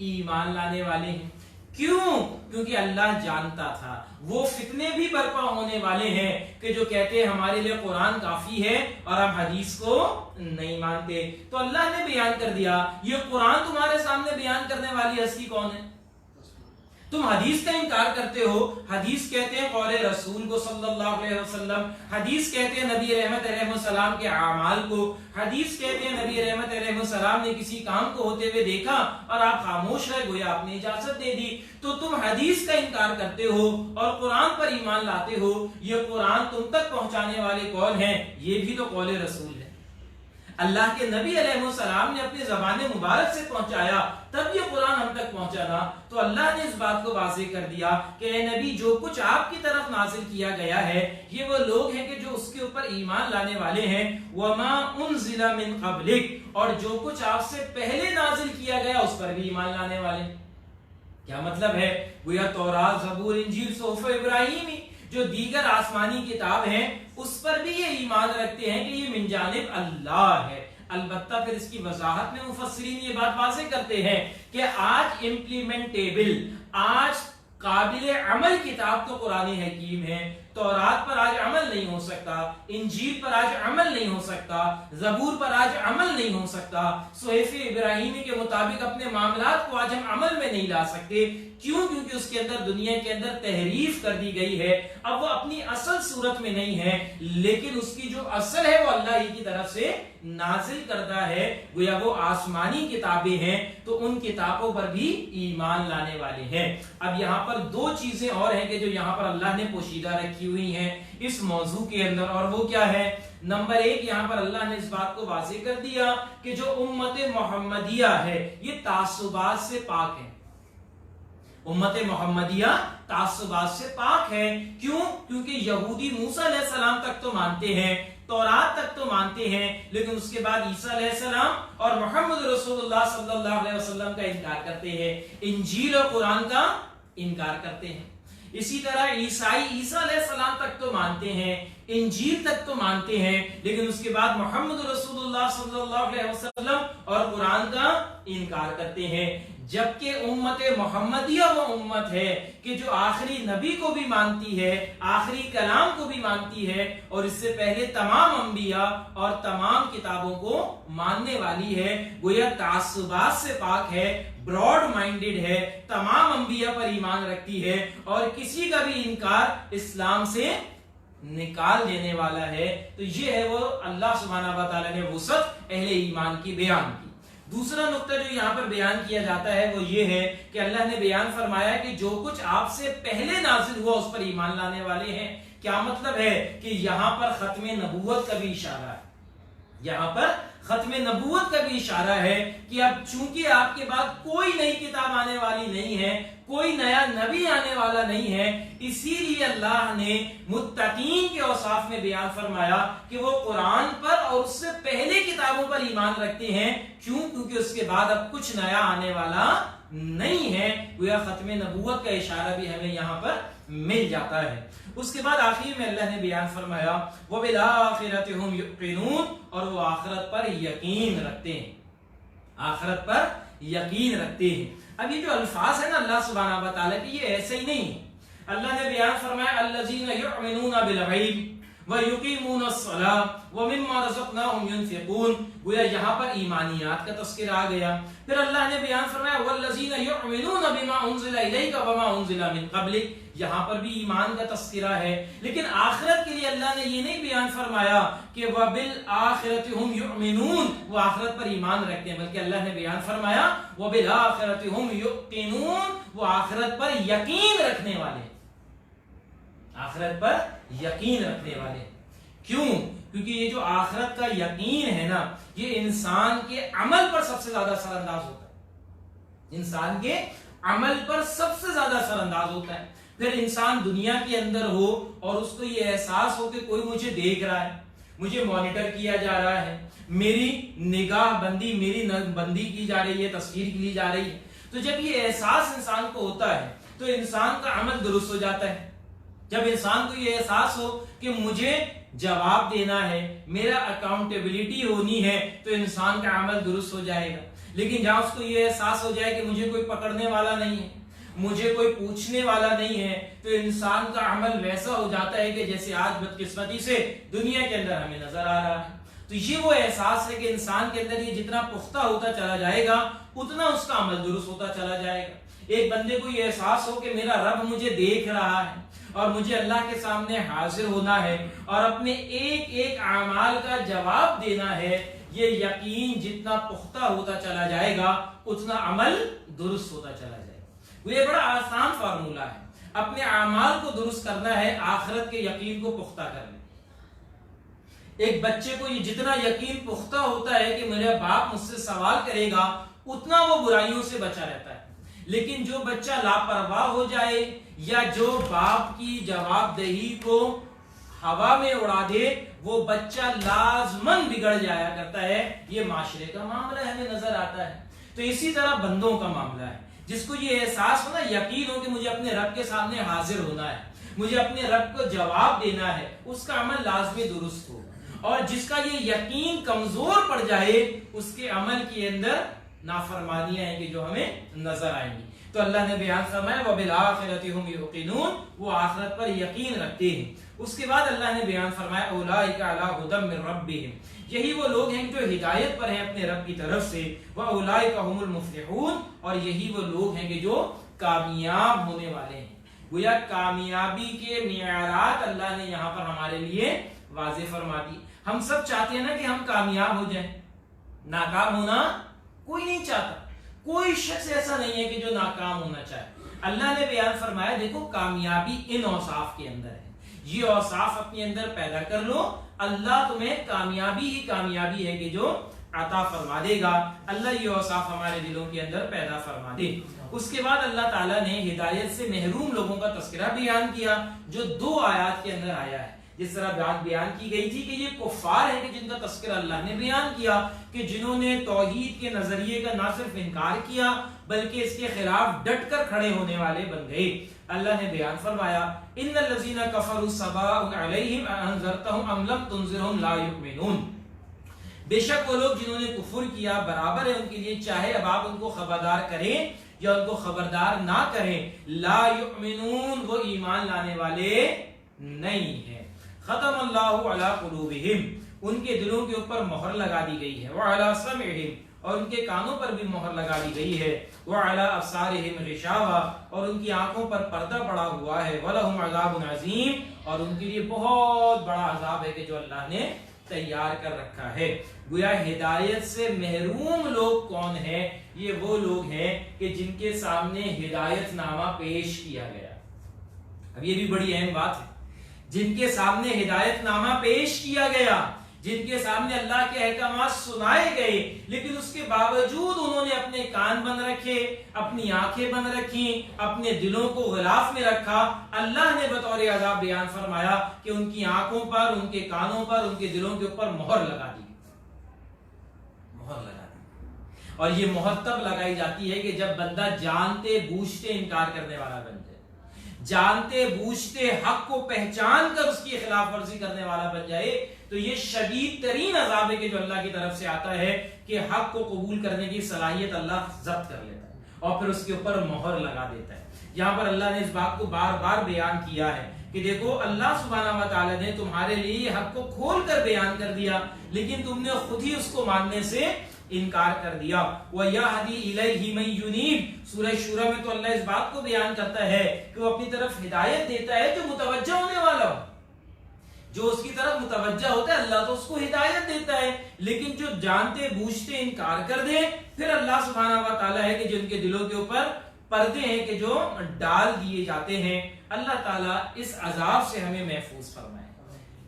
ایمان لانے والے ہیں۔ کیوں؟ کیونکہ اللہ جانتا تھا وہ فتنے بھی برپا ہونے والے ہیں کہ جو کہتے ہیں ہمارے لیے قرآن کافی ہے اور ہم حدیث کو نہیں مانتے۔ تو اللہ نے بیان کر دیا یہ قرآن تمہارے سامنے بیان کرنے والی ہستی کون ہے؟ تم حدیث کا انکار کرتے ہو۔ حدیث کہتے ہیں قول رسول کو صلی اللہ علیہ وسلم، حدیث کہتے ہیں نبی رحمت علیہ السلام کے اعمال کو، حدیث کہتے ہیں نبی رحمت علیہ السلام نے کسی کام کو ہوتے ہوئے دیکھا اور آپ خاموش رہے، گویا آپ نے اجازت دے دی۔ تو تم حدیث کا انکار کرتے ہو اور قرآن پر ایمان لاتے ہو۔ یہ قرآن تم تک پہنچانے والے قول ہیں، یہ بھی تو قول رسول ہے۔ اللہ کے نبی علیہ السلام نے اپنی زبان مبارک سے پہنچایا تب یہ قرآن ہم تک پہنچا نا۔ تو اللہ نے اس بات کو واضح کر دیا کہ اے نبی جو کچھ آپ کی طرف نازل کیا گیا ہے یہ وہ لوگ ہیں کہ جو اس کے اوپر ایمان لانے والے ہیں۔ وما انزل من قبلک، اور جو کچھ آپ سے پہلے نازل کیا گیا اس پر بھی ایمان لانے والے۔ کیا مطلب ہے؟ گویا تورات، زبور، انجیل، صحف ابراہیمی جو دیگر آسمانی کتاب ہیں اس پر بھی یہ ایمان رکھتے ہیں کہ یہ من جانب اللہ ہے۔ البتہ پھر اس کی وضاحت میں مفسرین یہ بات واضح کرتے ہیں کہ آج امپلیمنٹیبل، آج قابل عمل کتاب تو قرآن حکیم ہے۔ تورات پر آج عمل نہیں ہو سکتا، انجیل پر آج عمل نہیں ہو سکتا، زبور پر آج عمل نہیں ہو سکتا، صحیف ابراہیمی کے مطابق اپنے معاملات کو آج ہم عمل میں نہیں لا سکتے۔ کیوں؟ کیونکہ اس کے اندر دنیا کے اندر تحریف کر دی گئی ہے۔ اب وہ اپنی اصل صورت میں نہیں ہے، لیکن اس کی جو اصل ہے وہ اللہ ہی کی طرف سے نازل کرتا ہے۔ گویا وہ آسمانی کتابیں ہیں تو ان کتابوں پر بھی ایمان لانے والے ہیں۔ اب یہاں پر دو چیزیں اور ہیں کہ جو یہاں پر اللہ نے پوشیدہ رکھی ہوئی ہیں اس موضوع کے اندر، اور وہ کیا ہے؟ نمبر ایک، یہاں پر اللہ نے اس بات کو واضح کر دیا کہ جو امت محمدیہ ہے یہ تعصبات سے پاک ہے۔ امت محمدیہ تعصبات سے پاک ہے۔ کیوں؟ کیونکہ یہودی موسیٰ علیہ السلام تک تو مانتے ہیں، تورات تک تو مانتے ہیں، لیکن اس کے بعد عیسیٰ علیہ السلام اور محمد رسول اللہ صلی اللہ علیہ وسلم کا انکار کرتے ہیں، انجیل اور قرآن کا انکار کرتے ہیں۔ اسی طرح عیسائی عیسیٰ علیہ السلام تک تو مانتے ہیں، انجیل تک تو مانتے ہیں، لیکن اس کے بعد محمد رسول اللہ صلی اللہ علیہ وسلم اور قرآن کا انکار کرتے ہیں۔ جبکہ امت محمدیہ وہ امت ہے کہ جو آخری نبی کو بھی مانتی ہے، آخری کلام کو بھی مانتی ہے، اور اس سے پہلے تمام انبیاء اور تمام کتابوں کو ماننے والی ہے۔ گویا تعصبات سے پاک ہے، براڈ مائنڈڈ ہے، تمام انبیاء پر ایمان رکھتی ہے، اور کسی کا بھی انکار اسلام سے نکال دینے والا ہے۔ تو یہ ہے وہ اللہ سبحانہ و تعالی نے وسعت اہل ایمان کی بیان کی۔ دوسرا نقطہ جو یہاں پر بیان کیا جاتا ہے وہ یہ ہے کہ اللہ نے بیان فرمایا کہ جو کچھ آپ سے پہلے نازل ہوا اس پر ایمان لانے والے ہیں. کیا مطلب ہے کہ یہاں پر ختم نبوت کا بھی اشارہ ہے. یہاں پر ختم نبوت کا بھی اشارہ ہے کہ اب چونکہ آپ کے بعد کوئی نئی کتاب آنے والی نہیں ہے, کوئی نیا نبی آنے والا نہیں ہے, اسی لیے اللہ نے متقین کے اوصاف میں بیان فرمایا کہ وہ قرآن پر اور اس سے پہلے کتابوں پر ایمان رکھتے ہیں. کیوں؟ کیونکہ اس کے بعد اب کچھ نیا آنے والا نہیں ہے. گویا ختم نبوت کا اشارہ بھی ہمیں یہاں پر مل جاتا ہے. اس کے بعد آخر میں اللہ نے بیان فرمایا وَبِالْآخِرَةِ هُمْ يُوقِنُونَ, اور وہ آخرت پر یقین رکھتے ہیں. آخرت پر یقین رکھتے ہیں. اب یہ جو الفاظ ہیں نا اللہ سبحانہ و تعالیٰ کی, یہ ایسے ہی نہیں ہے. اللہ نے بیان فرمایا الَّذِينَ يُؤْمِنُونَ بِالْغَيْبِ وَيُقِيمُونَ الصَّلَاةَ وَمِمَّا رَزَقْنَاهُمْ يُنْفِقُونَ. گویا یہاں پر ایمانیات کا تذکرہ آ گیا. پھر اللہ نے بیان فرمایا وَالَّذِينَ يُؤْمِنُونَ بِمَا أُنزِلَ إِلَيْكَ وَمَا أُنزِلَ مِن قَبْلِكَ. یہاں پر بھی ایمان کا تذکرہ ہے, لیکن آخرت کے لیے اللہ نے یہ نہیں بیان فرمایا کہ وَبِالْآخِرَةِ هُمْ يُؤْمِنُونَ, وہ آخرت پر ایمان رکھتے ہیں, بلکہ اللہ نے بیان فرمایا وَبِالْآخِرَةِ هُمْ يُوقِنُونَ, وہ آخرت پر یقین رکھنے والے. آخرت پر یقین رکھنے والے. کیوں؟ کیونکہ یہ جو آخرت کا یقین ہے نا, یہ انسان کے عمل پر سب سے زیادہ اثر انداز ہوتا ہے. انسان کے عمل پر سب سے زیادہ اثر انداز ہوتا ہے. پھر انسان دنیا کے اندر ہو اور اس کو یہ احساس ہو کہ کوئی مجھے دیکھ رہا ہے, مجھے مانیٹر کیا جا رہا ہے, میری نگاہ بندی, میری بندی کی جا رہی ہے, تصویر لی جا رہی ہے. تو جب یہ احساس انسان کو ہوتا ہے تو انسان کا عمل درست ہو جاتا ہے. جب انسان کو یہ احساس ہو کہ مجھے جواب دینا ہے, میرا اکاؤنٹیبلٹی ہونی ہے, تو انسان کا عمل درست ہو جائے گا. لیکن جہاں اس کو یہ احساس ہو جائے کہ مجھے کوئی پکڑنے والا نہیں ہے, مجھے کوئی پوچھنے والا نہیں ہے, تو انسان کا عمل ویسا ہو جاتا ہے کہ جیسے آج بدقسمتی سے دنیا کے اندر ہمیں نظر آ رہا ہے. تو یہ وہ احساس ہے کہ انسان کے اندر یہ جتنا پختہ ہوتا چلا جائے گا اتنا اس کا عمل درست ہوتا چلا جائے گا. ایک بندے کو یہ احساس ہو کہ میرا رب مجھے دیکھ رہا ہے اور مجھے اللہ کے سامنے حاضر ہونا ہے اور اپنے ایک ایک اعمال کا جواب دینا ہے, یہ یقین جتنا پختہ ہوتا چلا جائے گا اتنا عمل درست ہوتا چلا جائے گا. یہ بڑا آسان فارمولہ ہے, اپنے اعمال کو درست کرنا ہے, آخرت کے یقین کو پختہ کرنا. ایک بچے کو یہ جتنا یقین پختہ ہوتا ہے کہ میرا باپ مجھ سے سوال کرے گا, اتنا وہ برائیوں سے بچا رہتا ہے. لیکن جو بچہ لاپرواہ ہو جائے یا جو باپ کی جواب دہی کو ہوا میں اڑا دے, وہ بچہ لازماً بگڑ جایا کرتا ہے. یہ معاشرے کا معاملہ ہمیں نظر آتا ہے. تو اسی طرح بندوں کا معاملہ ہے, جس کو یہ احساس ہو نا, یقین ہو کہ مجھے اپنے رب کے سامنے حاضر ہونا ہے, مجھے اپنے رب کو جواب دینا ہے, اس کا عمل لازمی درست ہو. اور جس کا یہ یقین کمزور پڑ جائے اس کے عمل کے اندر نافرمانیاں ہیں کہ جو ہمیں نظر آئیں گی. تو اللہ نے بیان فرمایا وَبِالْآخِرَةِ هُمْ يُوقِنُونَ, وہ آخرت پر یقین رکھتے ہیں. اس کے بعد اللہ نے بیان فرمایا اولئک علی ھدی من ربہم, یہی وہ لوگ ہیں جو ہدایت پر ہیں اپنے رب کی طرف سے. وَأُولَئِكَ هُمُ الْمُفْلِحُونَ, اور یہی وہ لوگ ہیں کہ جو کامیاب ہونے والے ہیں. گویا کامیابی کے معیارات اللہ نے یہاں پر ہمارے لیے واضح فرما دی. ہم سب چاہتے ہیں نا کہ ہم کامیاب ہو جائیں, ناکام ہونا کوئی نہیں چاہتا. کوئی شخص ایسا نہیں ہے کہ جو ناکام ہونا چاہے. اللہ نے بیان فرمایا دیکھو کامیابی ان اوصاف کے اندر ہے, یہ اوصاف اپنے اندر پیدا کر لو, اللہ تمہیں کامیابی ہی کامیابی ہے کہ جو عطا فرما دے گا. اللہ یہ اوصاف ہمارے دلوں کے اندر پیدا فرما دے. اس کے بعد اللہ تعالیٰ نے ہدایت سے محروم لوگوں کا تذکرہ بیان کیا جو 2 آیات کے اندر آیا ہے. جس طرح بات بیان کی گئی تھی کہ یہ کفار ہیں کہ جن کا تذکرہ اللہ نے بیان کیا کہ جنہوں نے توحید کے نظریے کا نہ صرف انکار کیا بلکہ اس کے خلاف ڈٹ کر کھڑے ہونے والے بن گئے. اللہ نے بیان فرمایا ان الذين كفروا سواء عليهم انذرتهم ام لم تنذرهم لا يؤمنون, بے شک وہ لوگ جنہوں نے کفر کیا برابر ہے ان کے لیے, چاہے اب آپ ان کو خبردار کریں یا ان کو خبردار نہ کریں, لا یؤمنون, وہ ایمان لانے والے نہیں ہیں. ختم اللہ علی قلوبہم, ان کے دلوں کے اوپر مہر لگا دی گئی ہے. وعلی سمعہم, اور ان کے کانوں پر بھی مہر لگا دی گئی ہے. وعلی ابصارہم غشاوہ, اور ان کی آنکھوں پر پردہ پڑا ہوا ہے. ولہم عذاب عظیم, اور ان کے لیے بہت بڑا عذاب ہے کہ جو اللہ نے تیار کر رکھا ہے۔ گویا ہدایت سے محروم لوگ کون ہیں؟ یہ وہ لوگ ہیں کہ جن کے سامنے ہدایت نامہ پیش کیا گیا۔ اب یہ بھی بڑی اہم بات ہے، جن کے سامنے ہدایت نامہ پیش کیا گیا، جن کے سامنے اللہ کے احکامات سنائے گئے، لیکن اس کے باوجود انہوں نے اپنے کان بند رکھے، اپنی آنکھیں بند رکھی، اپنے دلوں کو غلاف میں رکھا۔ اللہ نے بطور عذاب بیان فرمایا کہ ان کی آنکھوں پر، ان کے کانوں پر، ان کے دلوں کے اوپر مہر لگا دی، مہر لگا دی۔ اور یہ مہر تب لگائی جاتی ہے کہ جب بندہ جانتے بوجھتے انکار کرنے والا بن جائے، جانتے بوجھتے حق کو پہچان کر اس کی خلاف ورزی کرنے والا بن جائے، تو یہ شدید ترین عذاب ہے کہ جو اللہ کی طرف سے آتا ہے کہ حق کو قبول کرنے کی صلاحیت اللہ ضبط کر لیتا ہے اور پھر اس کے اوپر مہر لگا دیتا ہے۔ یہاں پر اللہ نے اس بات کو بار بار بیان کیا ہے کہ دیکھو اللہ سبحانہ و تعالی نے تمہارے لیے یہ حق کو کھول کر بیان کر دیا، لیکن تم نے خود ہی اس کو ماننے سے انکار کر دیا۔ وَيَهْدِي إِلَيْهِ مَن يُنِيبُ، سورہ شورى میں تو اللہ اس بات کو بیان کرتا ہے کہ وہ اپنی طرف ہدایت دیتا ہے جو متوجہ ہونے والا ہو، جو اس کی طرف متوجہ ہوتا ہے اللہ تو اس کو ہدایت دیتا ہے، لیکن جو جانتے بوجھتے انکار کر دے پھر اللہ سبحانہ و تعالیٰ ہے کہ جن کے دلوں کے اوپر پردے ہیں کہ جو ڈال دیے جاتے ہیں۔ اللہ تعالیٰ اس عذاب سے ہمیں محفوظ فرمائے۔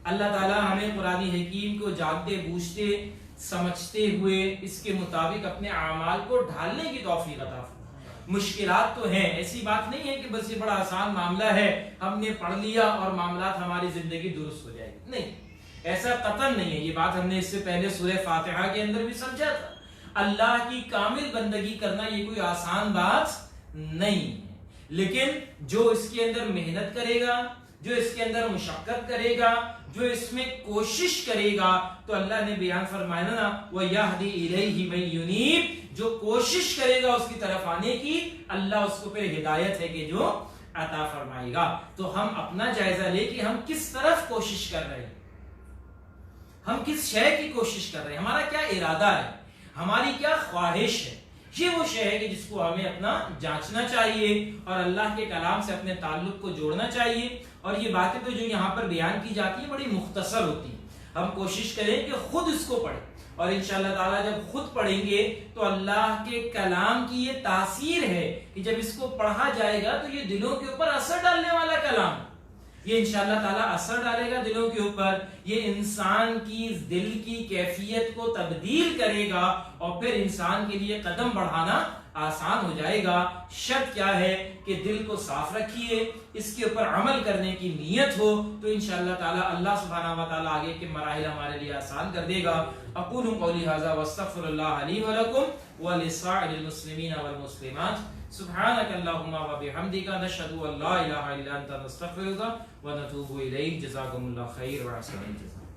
اللہ تعالیٰ ہمیں قرآن حکیم کو جانتے بوجھتے سمجھتے ہوئے اس کے مطابق اپنے اعمال کو ڈھالنے کی توفیق عطا فرمائے۔ مشکلات تو ہیں، ایسی بات نہیں ہے کہ بس یہ بڑا آسان معاملہ ہے، ہم نے پڑھ لیا اور معاملات ہماری زندگی درست ہو جائے گی، نہیں، ایسا قطعاً نہیں ہے۔ یہ بات ہم نے اس سے پہلے سورہ فاتحہ کے اندر بھی سمجھا تھا۔ اللہ کی کامل بندگی کرنا یہ کوئی آسان بات نہیں ہے، لیکن جو اس کے اندر محنت کرے گا، جو اس کے اندر مشقت کرے گا، جو اس میں کوشش کرے گا، تو اللہ نے بیان فرمایا نا وَيَهْدِي إِلَيْهِ مَن يُنِيبُ، جو کوشش کرے گا اس کی طرف آنے کی، اللہ اس کو پھر ہدایت ہے کہ جو عطا فرمائے گا۔ تو ہم اپنا جائزہ لے کہ ہم کس طرف کوشش کر رہے ہیں، ہم کس شے کی کوشش کر رہے ہیں، ہمارا کیا ارادہ ہے، ہماری کیا خواہش ہے۔ یہ وہ شے ہے کہ جس کو ہمیں اپنا جانچنا چاہیے اور اللہ کے کلام سے اپنے تعلق کو جوڑنا چاہیے۔ اور یہ باتیں تو جو یہاں پر بیان کی جاتی ہیں بڑی مختصر ہوتی ہیں، ہم کوشش کریں کہ خود اس کو پڑھیں، اور انشاءاللہ تعالیٰ جب خود پڑھیں گے تو اللہ کے کلام کی یہ تاثیر ہے کہ جب اس کو پڑھا جائے گا تو یہ دلوں کے اوپر اثر ڈالنے والا کلام، یہ انشاءاللہ تعالیٰ اثر ڈالے گا دلوں کے اوپر، یہ انسان کی دل کی کیفیت کو تبدیل کرے گا اور پھر انسان کے لیے قدم بڑھانا آسان ہو جائے گا۔ شرط کیا ہے کہ دل کو صاف رکھیے، اس کے اوپر عمل کرنے کی نیت ہو، تو انشاءاللہ تعالی اللہ سبحانہ و تعالی آگے کے مراحل ہمارے لیے آسان کر دے گا۔ اقول قولی ھذا واستغفر اللہ لی ولکم ولسائر المسلمین والمسلمات۔ سبحانک اللہم وبحمدک، نشہد ان لا الہ الا انت، نستغفرک ونتوب الیک۔ جزاکم اللہ خیر و احسن الجزاء۔